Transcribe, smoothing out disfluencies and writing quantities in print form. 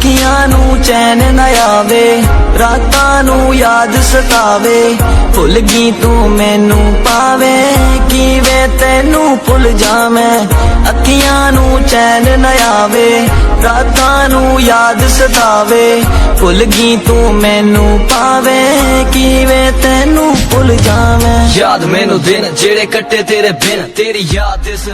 ਅੱਖੀਆਂ ਨੂੰ ਚੈਨ ਨਾ ਆਵੇ, ਰਾਤਾਂ ਨੂੰ ਯਾਦ ਸਤਾਵੇ। ਭੁੱਲ ਗਈ ਤੂੰ ਮੈਨੂੰ ਪਾਵੇ, ਕਿਵੇਂ ਤੈਨੂੰ ਭੁੱਲ ਜਾਵੇਂ। ਅੱਖੀਆਂ ਨੂੰ ਚੈਨ ਨਾ ਆਵੇ, ਰਾਤਾਂ ਨੂੰ ਯਾਦ ਸਤਾਵੇ। ਭੁੱਲ ਗਈ ਤੂੰ ਮੈਨੂੰ ਪਾਵੇ, ਕਿਵੇਂ ਤੈਨੂੰ ਭੁੱਲ ਜਾਵੇਂ। ਯਾਦ ਮੈਨੂੰ ਦਿਨ ਜਿਹੜੇ ਕੱਟੇ ਤੇਰੇ ਬਿਨ, ਤੇਰੀ ਯਾਦ ਇਸ